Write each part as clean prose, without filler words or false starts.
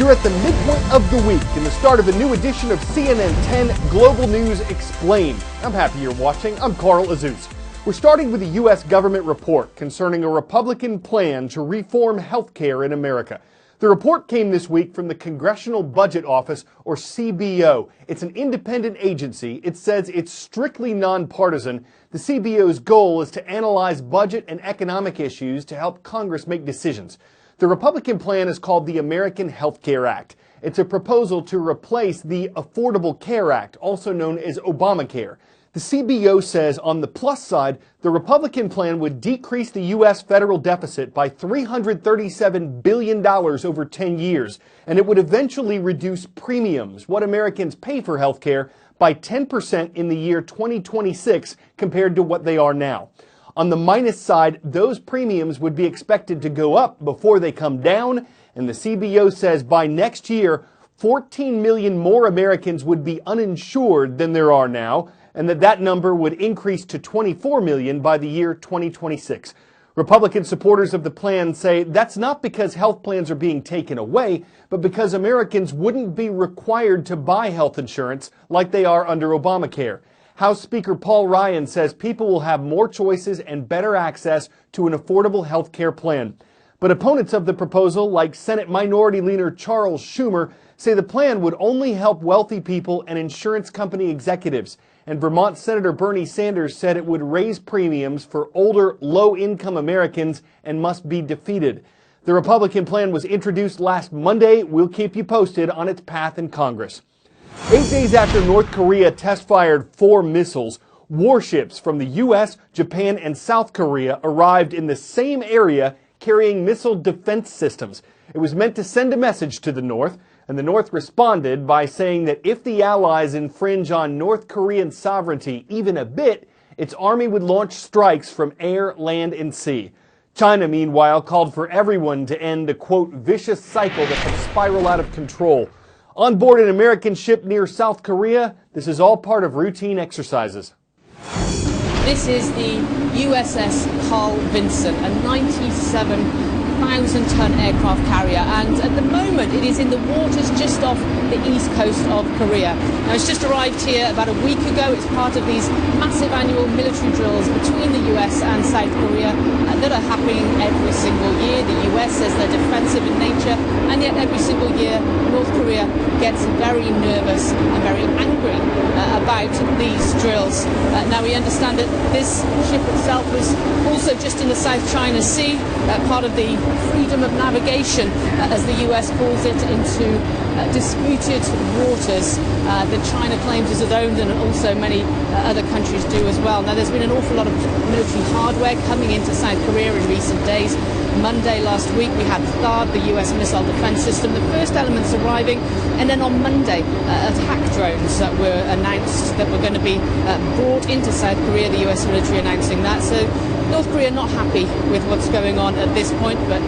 You're at the midpoint of the week and the start of a new edition of CNN 10 Global News Explained. I'm happy you're watching. I'm Carl Azuz. We're starting with a U.S. government report concerning a Republican plan to reform healthcare in America. The report came this week from the Congressional Budget Office, or CBO. It's an independent agency. It says it's strictly nonpartisan. The CBO's goal is to analyze budget and economic issues to help Congress make decisions. The Republican plan is called the American Health Care Act. It's a proposal to replace the Affordable Care Act, also known as Obamacare. The CBO says on the plus side, the Republican plan would decrease the U.S. federal deficit by $337 billion over 10 years, and it would eventually reduce premiums, what Americans pay for health care, by 10% in the year 2026 compared to what they are now. On the minus side, those premiums would be expected to go up before they come down, and the CBO says by next year, 14 million more Americans would be uninsured than there are now, and that number would increase to 24 million by the year 2026. Republican supporters of the plan say that's not because health plans are being taken away, but because Americans wouldn't be required to buy health insurance like they are under Obamacare. House Speaker Paul Ryan says people will have more choices and better access to an affordable health care plan. But opponents of the proposal, like Senate Minority Leader Charles Schumer, say the plan would only help wealthy people and insurance company executives. And Vermont Senator Bernie Sanders said it would raise premiums for older, low-income Americans and must be defeated. The Republican plan was introduced last Monday. We'll keep you posted on its path in Congress. 8 days after North Korea test-fired 4 missiles, warships from the U.S., Japan, and South Korea arrived in the same area carrying missile defense systems. It was meant to send a message to the North, and the North responded by saying that if the Allies infringe on North Korean sovereignty even a bit, its army would launch strikes from air, land, and sea. China, meanwhile, called for everyone to end a, quote, vicious cycle that could spiral out of control. On board an American ship near South Korea, this is all part of routine exercises. This is the USS Carl Vinson, a 97,000-ton aircraft carrier, and at the moment it is in the waters just off the east coast of Korea. Now, it's just arrived here about a week ago. It's part of these massive annual military drills between the US and South Korea that are happening every single year. The US says they're defensive in nature, and yet every single year North Korea gets very nervous and very angry about these drills. Now, we understand that this ship itself was also just in the South China Sea, part of the freedom of navigation, as the US calls it, into disputed waters that China claims is its own, and also many other countries do as well. Now, there's been an awful lot of military hardware coming into South Korea in recent days. Monday last week we had THAAD, the US missile defense system, the first elements arriving, and then on Monday attack drones that were announced that were going to be brought into South Korea, the US military announcing that. So North Korea not happy with what's going on at this point, but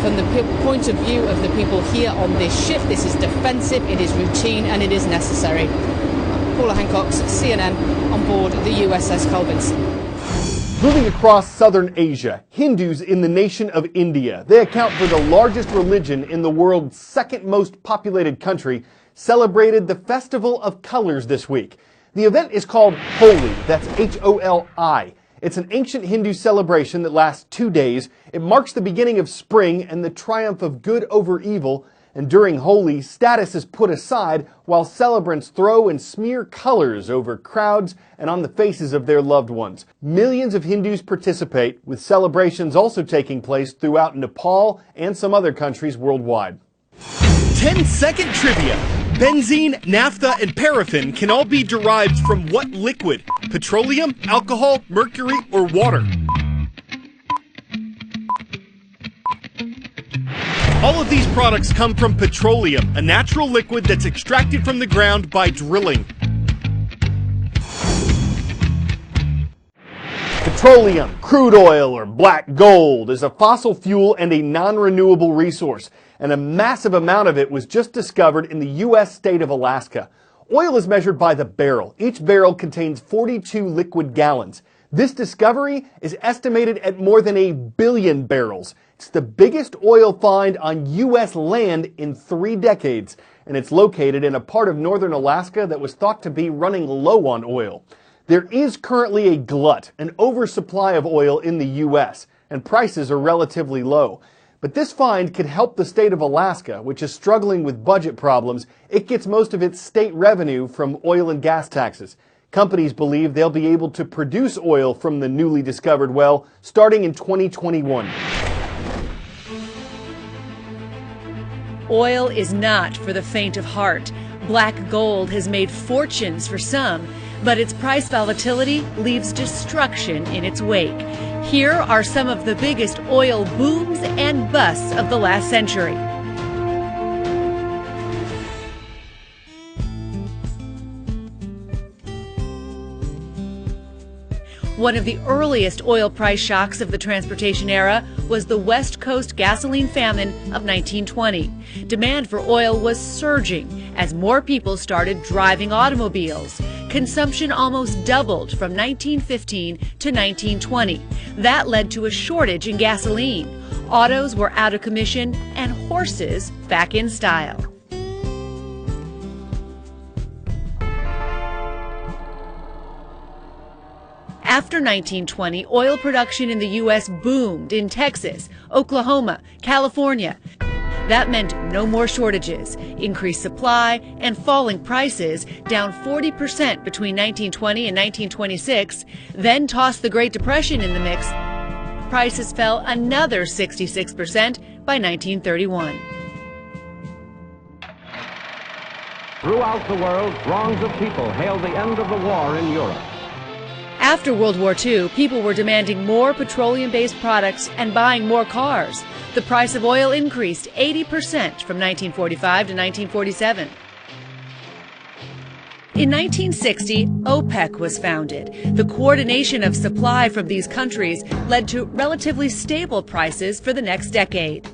from the point of view of the people here on this ship, this is defensive, it is routine, and it is necessary. Paula Hancock, CNN, on board the USS Carl Vinson. Moving across southern Asia, Hindus in the nation of India, they account for the largest religion in the world's second most populated country, celebrated the Festival of Colors this week. The event is called Holi, that's H-O-L-I. It's an ancient Hindu celebration that lasts 2 days. It marks the beginning of spring and the triumph of good over evil. And during Holi, status is put aside while celebrants throw and smear colors over crowds and on the faces of their loved ones. Millions of Hindus participate, with celebrations also taking place throughout Nepal and some other countries worldwide. 10-second trivia. Benzene, naphtha, and paraffin can all be derived from what liquid? Petroleum, alcohol, mercury, or water? All of these products come from petroleum, a natural liquid that's extracted from the ground by drilling. Petroleum, crude oil, or black gold is a fossil fuel and a non-renewable resource, and a massive amount of it was just discovered in the U.S. state of Alaska. Oil is measured by the barrel. Each barrel contains 42 liquid gallons. This discovery is estimated at more than 1 billion barrels. It's the biggest oil find on U.S. land in 3 decades, and it's located in a part of northern Alaska that was thought to be running low on oil. There is currently a glut, an oversupply of oil in the U.S., and prices are relatively low. But this find could help the state of Alaska, which is struggling with budget problems. It gets most of its state revenue from oil and gas taxes. Companies believe they'll be able to produce oil from the newly discovered well starting in 2021. Oil is not for the faint of heart. Black gold has made fortunes for some, but its price volatility leaves destruction in its wake. Here are some of the biggest oil booms and busts of the last century. One of the earliest oil price shocks of the transportation era was the West Coast gasoline famine of 1920. Demand for oil was surging as more people started driving automobiles. Consumption almost doubled from 1915 to 1920. That led to a shortage in gasoline. Autos were out of commission and horses back in style. After 1920, oil production in the U.S. boomed in Texas, Oklahoma, California. That meant no more shortages, increased supply, and falling prices, down 40% between 1920 and 1926. Then tossed the Great Depression in the mix. Prices fell another 66% by 1931. Throughout the world, throngs of people hailed the end of the war in Europe. After World War II, people were demanding more petroleum-based products and buying more cars. The price of oil increased 80% from 1945 to 1947. In 1960, OPEC was founded. The coordination of supply from these countries led to relatively stable prices for the next decade.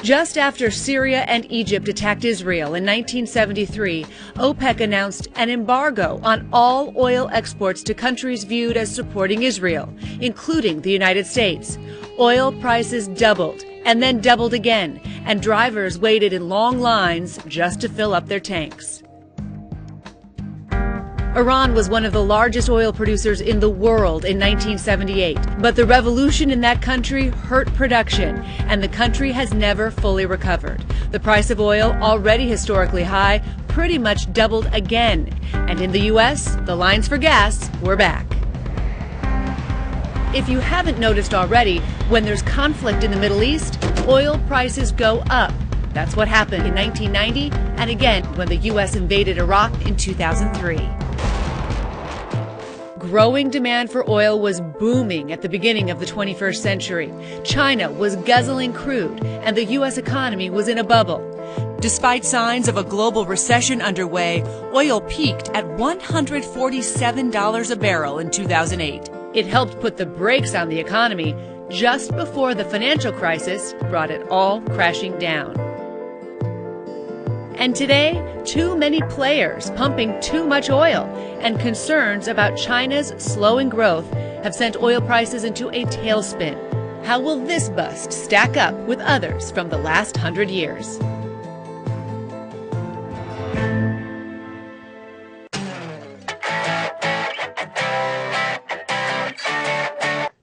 Just after Syria and Egypt attacked Israel in 1973, OPEC announced an embargo on all oil exports to countries viewed as supporting Israel, including the United States. Oil prices doubled and then doubled again, and drivers waited in long lines just to fill up their tanks. Iran was one of the largest oil producers in the world in 1978, but the revolution in that country hurt production, and the country has never fully recovered. The price of oil, already historically high, pretty much doubled again, and in the U.S., the lines for gas were back. If you haven't noticed already, when there's conflict in the Middle East, oil prices go up. That's what happened in 1990, and again when the U.S. invaded Iraq in 2003. Growing demand for oil was booming at the beginning of the 21st century. China was guzzling crude, and the U.S. economy was in a bubble. Despite signs of a global recession underway, oil peaked at $147 a barrel in 2008. It helped put the brakes on the economy just before the financial crisis brought it all crashing down. And today, too many players pumping too much oil and concerns about China's slowing growth have sent oil prices into a tailspin. How will this bust stack up with others from the last 100 years?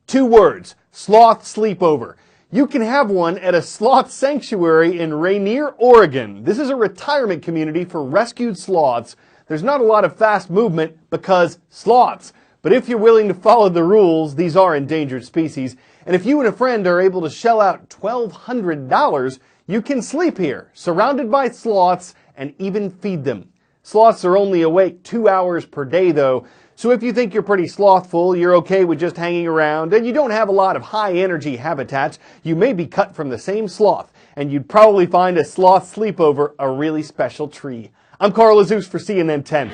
Two words: sloth sleepover. You can have one at a sloth sanctuary in Rainier, Oregon. This is a retirement community for rescued sloths. There's not a lot of fast movement because sloths. But if you're willing to follow the rules, these are endangered species. And if you and a friend are able to shell out $1,200, you can sleep here, surrounded by sloths, and even feed them. Sloths are only awake 2 hours per day, though. So if you think you're pretty slothful, you're okay with just hanging around, and you don't have a lot of high-energy habitats, you may be cut from the same sloth, and you'd probably find a sloth sleepover a really special treat. I'm Carl Azuz for CNN 10.